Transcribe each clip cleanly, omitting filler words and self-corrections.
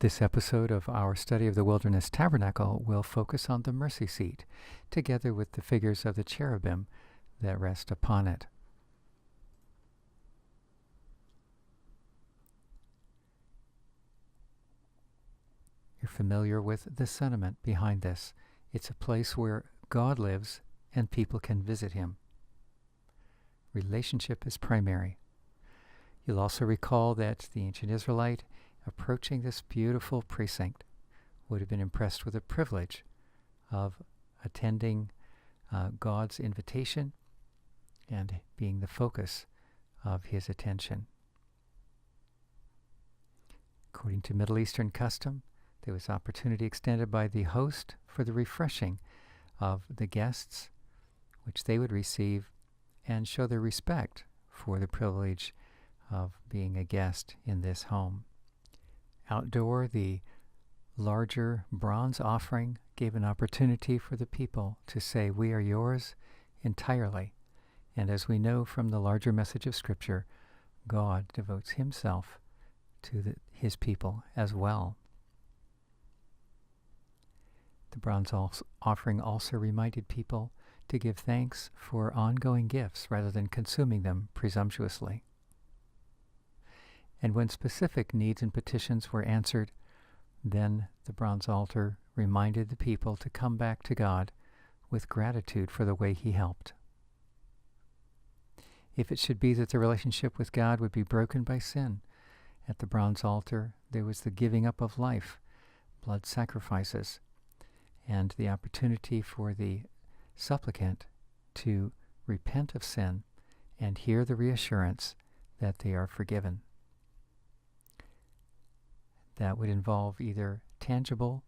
This episode of our study of the Wilderness Tabernacle will focus on the mercy seat, together with the figures of the cherubim that rest upon it. You're familiar with the sentiment behind this. It's a place where God lives and people can visit him. Relationship is primary. You'll also recall that the ancient Israelite approaching this beautiful precinct would have been impressed with the privilege of attending God's invitation and being the focus of his attention. According to Middle Eastern custom, there was opportunity extended by the host for the refreshing of the guests, which they would receive and show their respect for the privilege of being a guest in this home. Outdoor, the larger bronze offering gave an opportunity for the people to say, "We are yours entirely." And as we know from the larger message of Scripture, God devotes himself to his people as well. The bronze offering also reminded people to give thanks for ongoing gifts rather than consuming them presumptuously. And when specific needs and petitions were answered, then the bronze altar reminded the people to come back to God with gratitude for the way he helped. If it should be that the relationship with God would be broken by sin, at the bronze altar there was the giving up of life, blood sacrifices, and the opportunity for the supplicant to repent of sin and hear the reassurance that they are forgiven. That would involve either tangible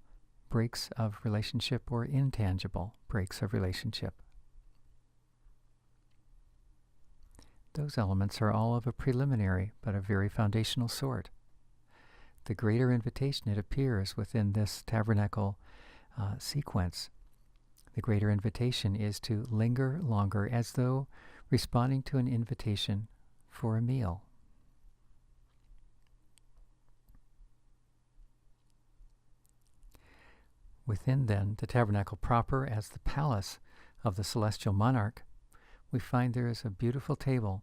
breaks of relationship or intangible breaks of relationship. Those elements are all of a preliminary but a very foundational sort. The greater invitation, it appears, within this tabernacle sequence, the greater invitation is to linger longer as though responding to an invitation for a meal. Within, then, the tabernacle proper, as the palace of the celestial monarch, we find there is a beautiful table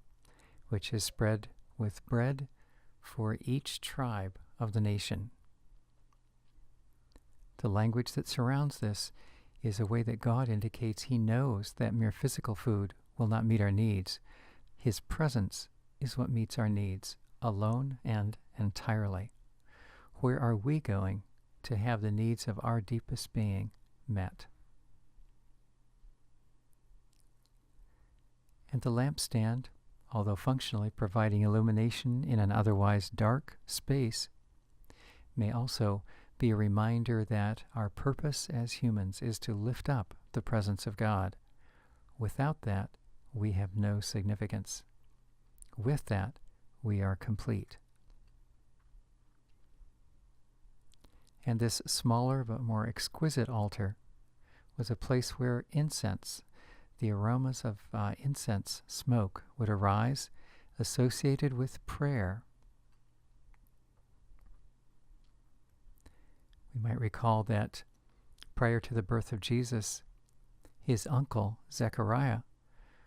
which is spread with bread for each tribe of the nation. The language that surrounds this is a way that God indicates he knows that mere physical food will not meet our needs. His presence is what meets our needs, alone and entirely. Where are we going to have the needs of our deepest being met? And the lampstand, although functionally providing illumination in an otherwise dark space, may also be a reminder that our purpose as humans is to lift up the presence of God. Without that, we have no significance. With that, we are complete. And this smaller but more exquisite altar was a place where incense, the aromas of incense smoke, would arise, associated with prayer. We might recall that prior to the birth of Jesus, his uncle, Zechariah,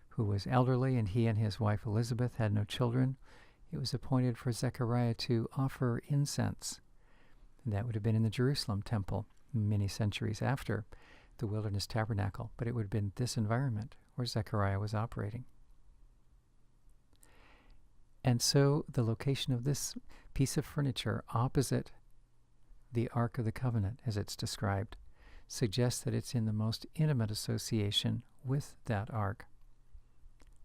who was elderly and he and his wife Elizabeth had no children, it was appointed for Zechariah to offer incense. And that would have been in the Jerusalem temple many centuries after the Wilderness Tabernacle, but it would have been this environment where Zechariah was operating. And so the location of this piece of furniture opposite the Ark of the Covenant, as it's described, suggests that it's in the most intimate association with that Ark.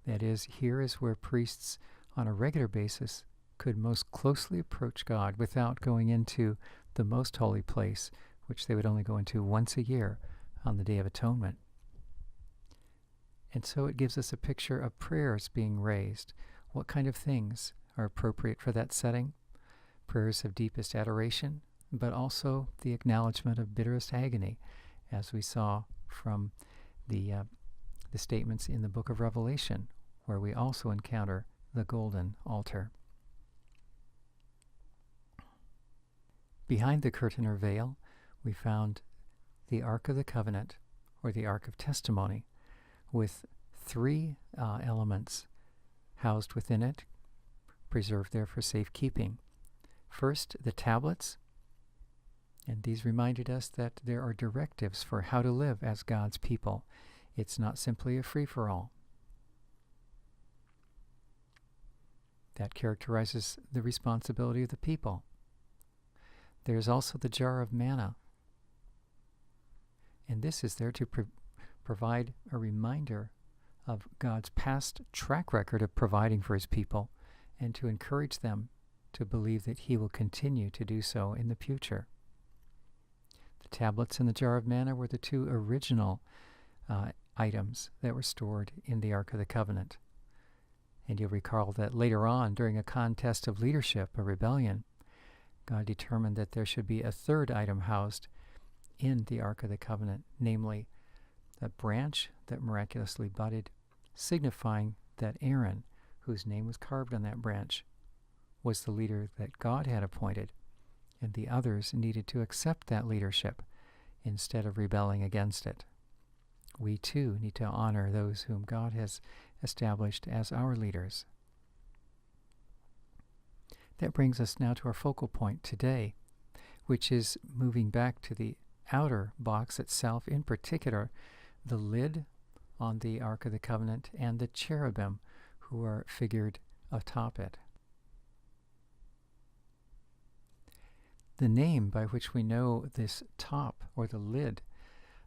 That is, here is where priests on a regular basis could most closely approach God without going into the most holy place, which they would only go into once a year on the Day of Atonement. And so it gives us a picture of prayers being raised. What kind of things are appropriate for that setting? Prayers of deepest adoration, but also the acknowledgement of bitterest agony, as we saw from the statements in the book of Revelation, where we also encounter the golden altar. Behind the curtain or veil, we found the Ark of the Covenant, or the Ark of Testimony, with 3 elements housed within it, preserved there for safekeeping. First, the tablets, and these reminded us that there are directives for how to live as God's people. It's not simply a free-for-all. That characterizes the responsibility of the people. There's also the jar of manna, and this is there to provide a reminder of God's past track record of providing for his people, and to encourage them to believe that he will continue to do so in the future. The tablets and the jar of manna were the 2 original items that were stored in the Ark of the Covenant. And you'll recall that later on, during a contest of leadership, a rebellion, God determined that there should be a 3rd item housed in the Ark of the Covenant, namely a branch that miraculously budded, signifying that Aaron, whose name was carved on that branch, was the leader that God had appointed, and the others needed to accept that leadership instead of rebelling against it. We too need to honor those whom God has established as our leaders. That brings us now to our focal point today, which is moving back to the outer box itself, in particular the lid on the Ark of the Covenant and the cherubim who are figured atop it. The name by which we know this top, or the lid,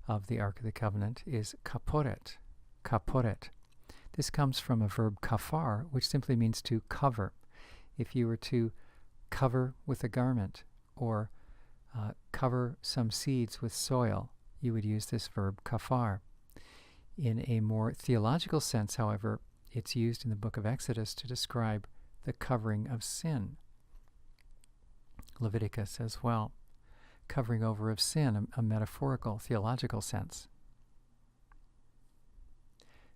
of the Ark of the Covenant is kaporet. Kaporet. This comes from a verb kafar, which simply means to cover. If you were to cover with a garment, or cover some seeds with soil, you would use this verb kafar. In a more theological sense, however, it's used in the book of Exodus to describe the covering of sin. Leviticus as well. Covering over of sin, a metaphorical, theological sense.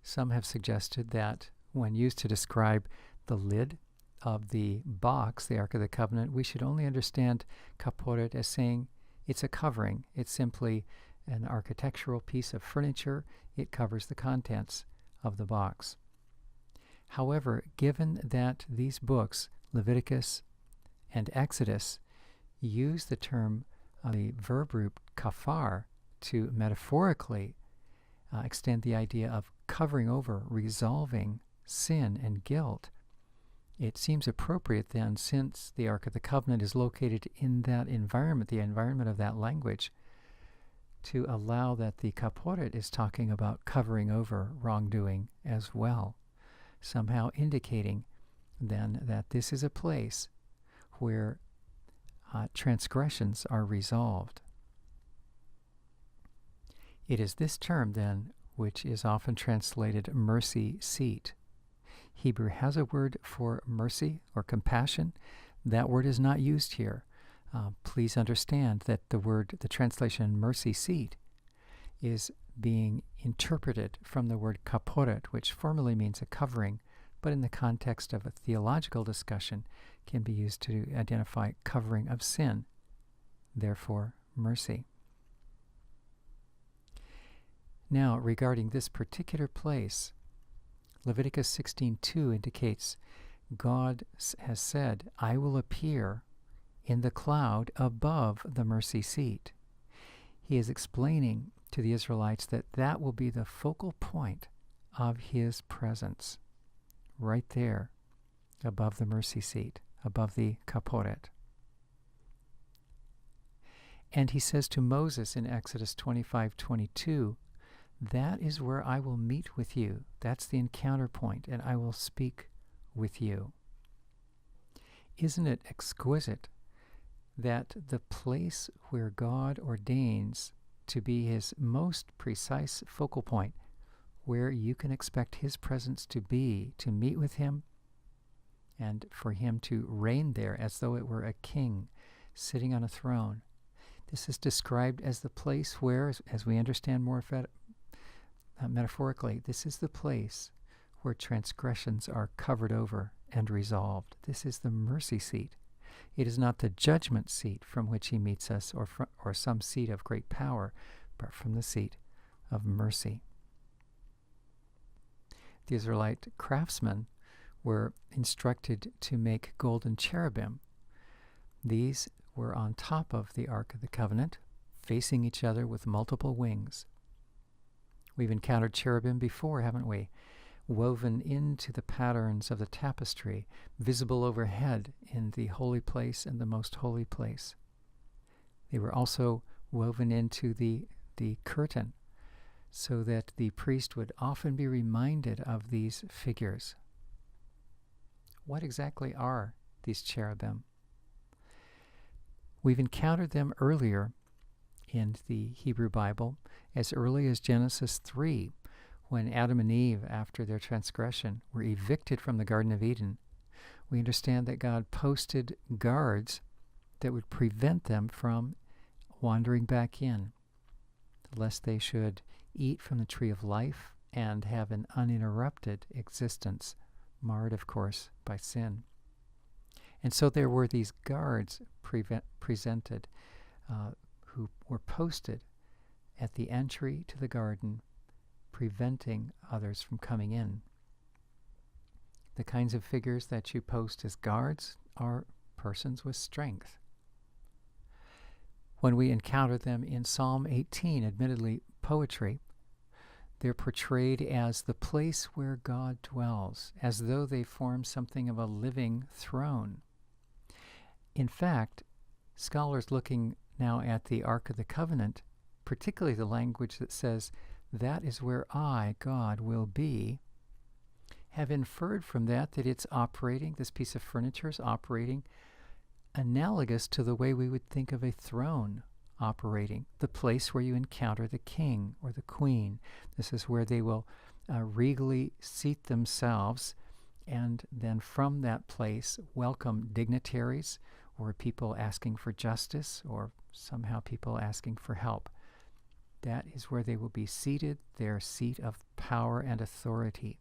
Some have suggested that when used to describe the lid of the box, the Ark of the Covenant, we should only understand kaporet as saying it's a covering. It's simply an architectural piece of furniture. It covers the contents of the box. However, given that these books, Leviticus and Exodus, use the term, the verb root kafar, to metaphorically extend the idea of covering over, resolving sin and guilt, it seems appropriate then, since the Ark of the Covenant is located in that environment, the environment of that language, to allow that the kaporet is talking about covering over wrongdoing as well, somehow indicating then that this is a place where transgressions are resolved. It is this term, then, which is often translated mercy seat. Hebrew has a word for mercy or compassion. That word is not used here. Please understand that the translation mercy seat, is being interpreted from the word kaporet, which formally means a covering, but in the context of a theological discussion can be used to identify covering of sin, therefore mercy. Now, regarding this particular place, Leviticus 16:2 indicates God has said, "I will appear in the cloud above the mercy seat." He is explaining to the Israelites that that will be the focal point of his presence, right there above the mercy seat, above the kaporet. And he says to Moses in Exodus 25:22, "That is where I will meet with you." That's the encounter point, and I will speak with you. Isn't it exquisite that the place where God ordains to be his most precise focal point, where you can expect his presence to be, to meet with him, and for him to reign there as though it were a king sitting on a throne. This is described as the place where, as we understand more metaphorically, this is the place where transgressions are covered over and resolved. This is the mercy seat. It is not the judgment seat from which he meets us, or some seat of great power, but from the seat of mercy. The Israelite craftsmen were instructed to make golden cherubim. These were on top of the Ark of the Covenant, facing each other with multiple wings. We've encountered cherubim before, haven't we? Woven into the patterns of the tapestry, visible overhead in the holy place and the most holy place. They were also woven into the curtain, so that the priest would often be reminded of these figures. What exactly are these cherubim? We've encountered them earlier in the Hebrew Bible, as early as Genesis 3, when Adam and Eve, after their transgression, were evicted from the Garden of Eden. We understand that God posted guards that would prevent them from wandering back in, lest they should eat from the tree of life and have an uninterrupted existence, marred, of course, by sin. And so there were these guards presented who were posted at the entry to the garden, preventing others from coming in. The kinds of figures that you post as guards are persons with strength. When we encounter them in Psalm 18, admittedly poetry, they're portrayed as the place where God dwells, as though they form something of a living throne. In fact, scholars looking now at the Ark of the Covenant, particularly the language that says, "That is where I, God, will be," have inferred from that it's operating, this piece of furniture is operating analogous to the way we would think of a throne operating, the place where you encounter the king or the queen. This is where they will regally seat themselves, and then from that place welcome dignitaries or people asking for justice, or somehow people asking for help. That is where they will be seated, their seat of power and authority.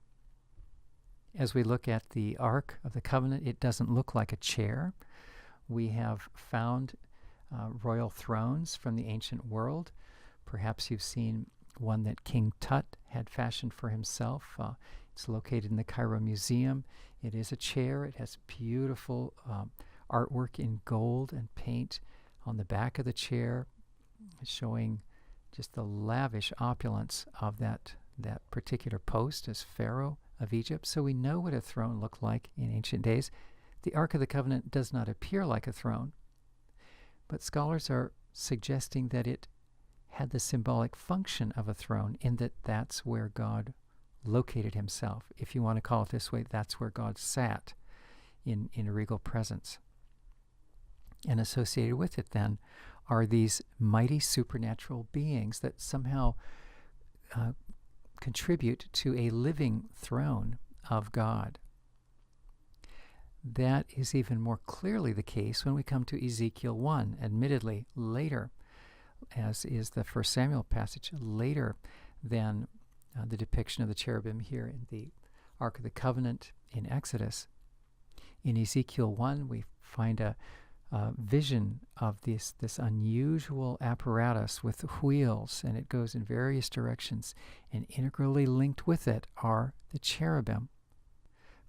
As we look at the Ark of the Covenant, it doesn't look like a chair. We have found royal thrones from the ancient world. Perhaps you've seen one that King Tut had fashioned for himself. It's located in the Cairo Museum. It is a chair. It has beautiful artwork in gold and paint on the back of the chair, showing just the lavish opulence of that particular post as Pharaoh of Egypt. So we know what a throne looked like in ancient days. The Ark of the Covenant does not appear like a throne, but scholars are suggesting that it had the symbolic function of a throne, in that that's where God located himself. If you want to call it this way, that's where God sat in regal presence. And associated with it then are these mighty supernatural beings that somehow contribute to a living throne of God. That is even more clearly the case when we come to Ezekiel 1, admittedly later, as is the 1 Samuel passage, later than the depiction of the cherubim here in the Ark of the Covenant in Exodus. In Ezekiel 1, we find a vision of this unusual apparatus with wheels, and it goes in various directions, and integrally linked with it are the cherubim.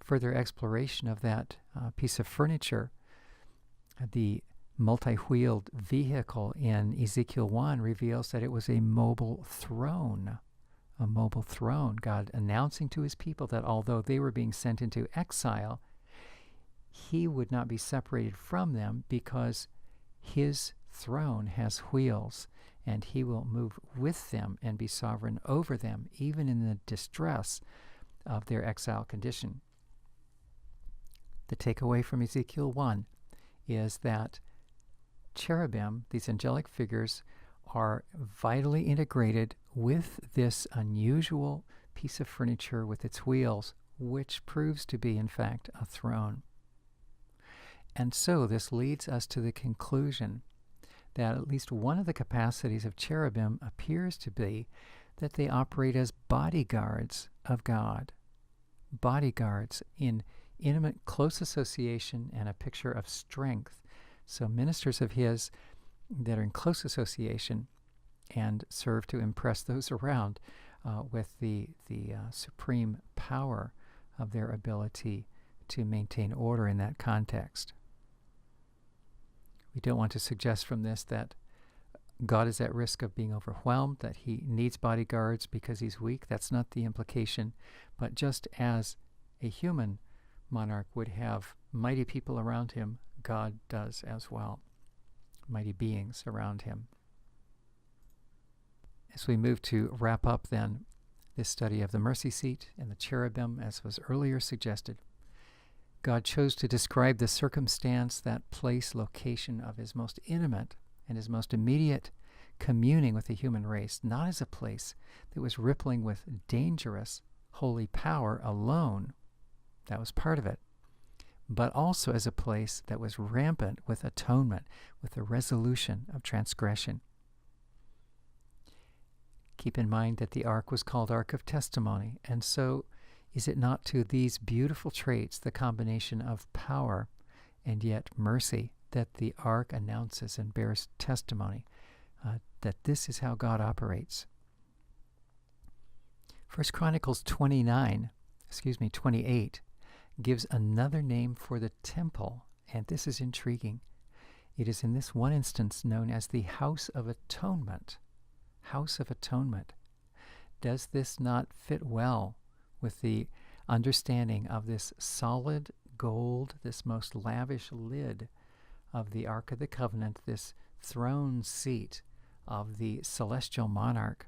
Further exploration of that piece of furniture, the multi-wheeled vehicle in Ezekiel 1 reveals that it was a mobile throne. A mobile throne, God announcing to his people that although they were being sent into exile, he would not be separated from them, because his throne has wheels, and he will move with them and be sovereign over them, even in the distress of their exile condition. The takeaway from Ezekiel 1 is that cherubim, these angelic figures, are vitally integrated with this unusual piece of furniture with its wheels, which proves to be, in fact, a throne. And so this leads us to the conclusion that at least one of the capacities of cherubim appears to be that they operate as bodyguards of God. Bodyguards in intimate, close association and a picture of strength. So ministers of his that are in close association and serve to impress those around with the supreme power of their ability to maintain order in that context. We don't want to suggest from this that God is at risk of being overwhelmed, that he needs bodyguards because he's weak. That's not the implication. But just as a human monarch would have mighty people around him, God does as well. Mighty beings around him. As we move to wrap up then this study of the mercy seat and the cherubim, as was earlier suggested, God chose to describe the circumstance, that place, location of his most intimate and his most immediate communing with the human race, not as a place that was rippling with dangerous holy power alone. That was part of it. But also as a place that was rampant with atonement, with the resolution of transgression. Keep in mind that the ark was called Ark of Testimony, and so is it not to these beautiful traits, the combination of power and yet mercy, that the ark announces and bears testimony that this is how God operates. 1 Chronicles 28 gives another name for the temple, and this is intriguing. It is in this one instance known as the House of Atonement. House of Atonement. Does this not fit well with the understanding of this solid gold, this most lavish lid of the Ark of the Covenant, this throne seat of the celestial monarch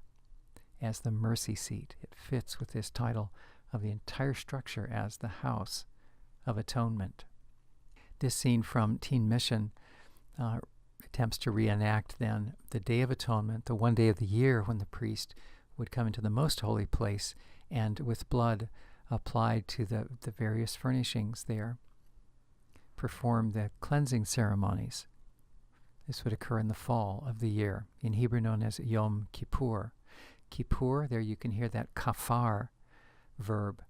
as the mercy seat? It fits with this title of the entire structure as the House of Atonement. This scene from Teen Mission attempts to reenact then the Day of Atonement, the one day of the year when the priest would come into the most holy place and with blood applied to the various furnishings there, perform the cleansing ceremonies. This would occur in the fall of the year, in Hebrew known as Yom Kippur. Kippur, there you can hear that kafar verb,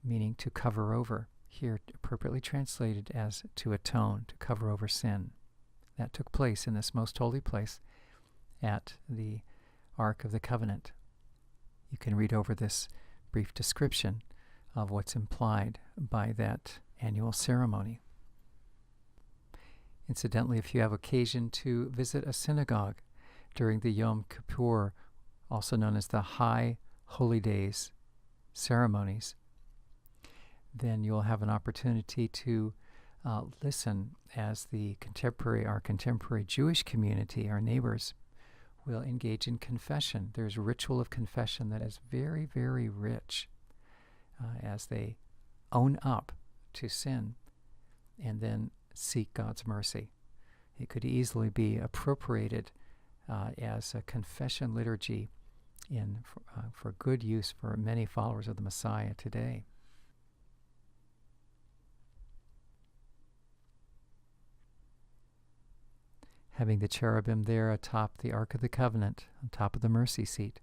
meaning to cover over, here appropriately translated as to atone, to cover over sin. That took place in this most holy place at the Ark of the Covenant. You can read over this brief description of what's implied by that annual ceremony. Incidentally, if you have occasion to visit a synagogue during the Yom Kippur, also known as the High Holy Days ceremonies, then you'll have an opportunity to listen as our contemporary Jewish community, our neighbors, will engage in confession. There's a ritual of confession that is very, very rich as they own up to sin and then seek God's mercy. It could easily be appropriated as a confession liturgy for good use for many followers of the Messiah today. Having the cherubim there atop the Ark of the Covenant, on top of the mercy seat,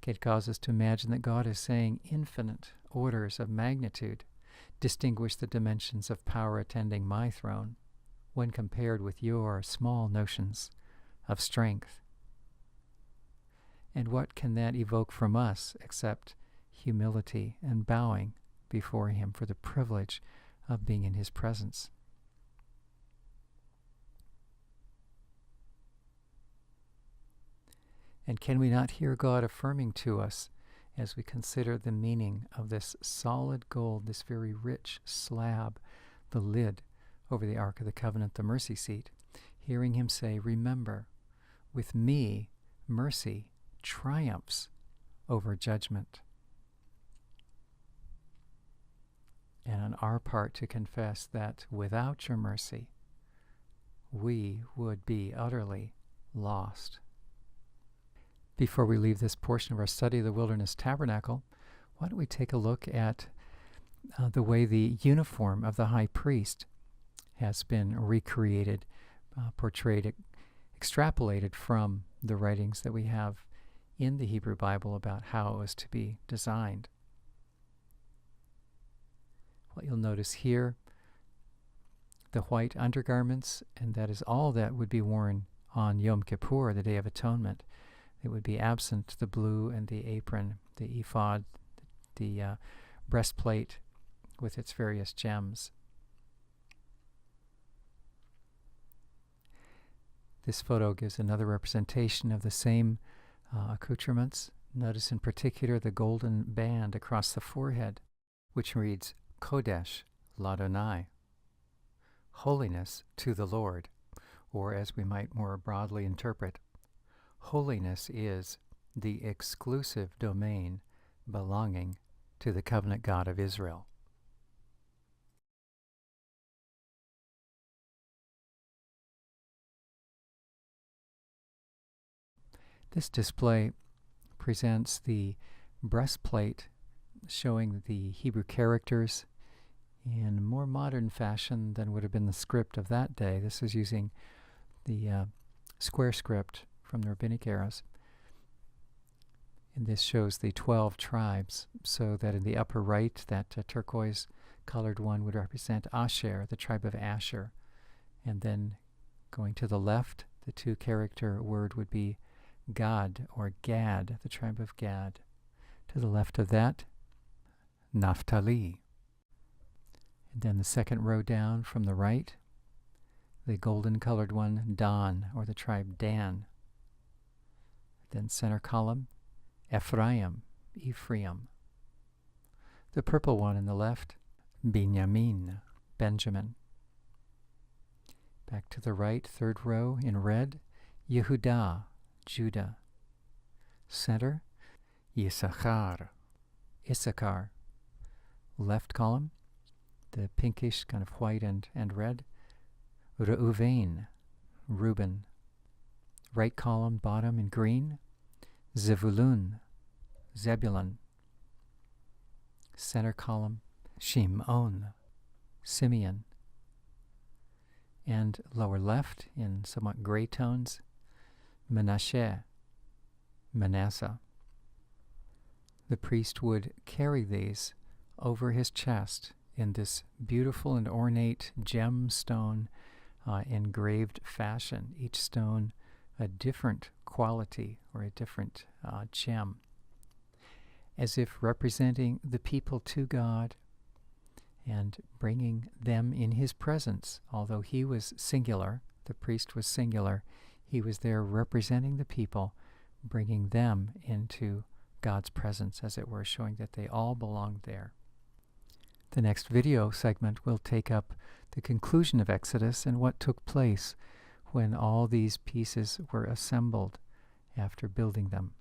it causes us to imagine that God is saying infinite orders of magnitude distinguish the dimensions of power attending my throne when compared with your small notions of strength. And what can that evoke from us except humility and bowing before him for the privilege of being in his presence? And can we not hear God affirming to us as we consider the meaning of this solid gold, this very rich slab, the lid over the Ark of the Covenant, the mercy seat, hearing him say, remember, with me, mercy triumphs over judgment. And on our part to confess that without your mercy, we would be utterly lost. Before we leave this portion of our study of the Wilderness Tabernacle, why don't we take a look at the way the uniform of the high priest has been recreated, portrayed, extrapolated from the writings that we have in the Hebrew Bible about how it was to be designed. What you'll notice here, the white undergarments, and that is all that would be worn on Yom Kippur, the Day of Atonement. It would be absent the blue and the apron, the ephod, the breastplate with its various gems. This photo gives another representation of the same accoutrements. Notice in particular the golden band across the forehead, which reads Kodesh Ladonai, holiness to the Lord, or as we might more broadly interpret, holiness is the exclusive domain belonging to the covenant God of Israel. This display presents the breastplate showing the Hebrew characters in more modern fashion than would have been the script of that day. This is using the square script from the rabbinic eras. And this shows the 12 tribes, so that in the upper right, that turquoise colored one would represent Asher, the tribe of Asher. And then going to the left, the two-character word would be Gad, or Gad, the tribe of Gad. To the left of that, Naphtali. And then the second row down from the right, the golden-colored one, Dan, or the tribe Dan. Then center column, Ephraim. The purple one in the left, Binyamin, Benjamin. Back to the right, third row in red, Yehudah, Judah. Center, Issachar. Left column, the pinkish kind of white and red, Reuven, Reuben. Right column, bottom in green, Zebulun, Zebulun. Center column, Shimon, Simeon. And lower left, in somewhat gray tones, Menashe, Manasseh. The priest would carry these over his chest in this beautiful and ornate gemstone engraved fashion, each stone a different quality or a different gem, as if representing the people to God and bringing them in his presence. Although he was singular, the priest was singular, he was there representing the people, bringing them into God's presence, as it were, showing that they all belonged there. The next video segment will take up the conclusion of Exodus and what took place when all these pieces were assembled after building them.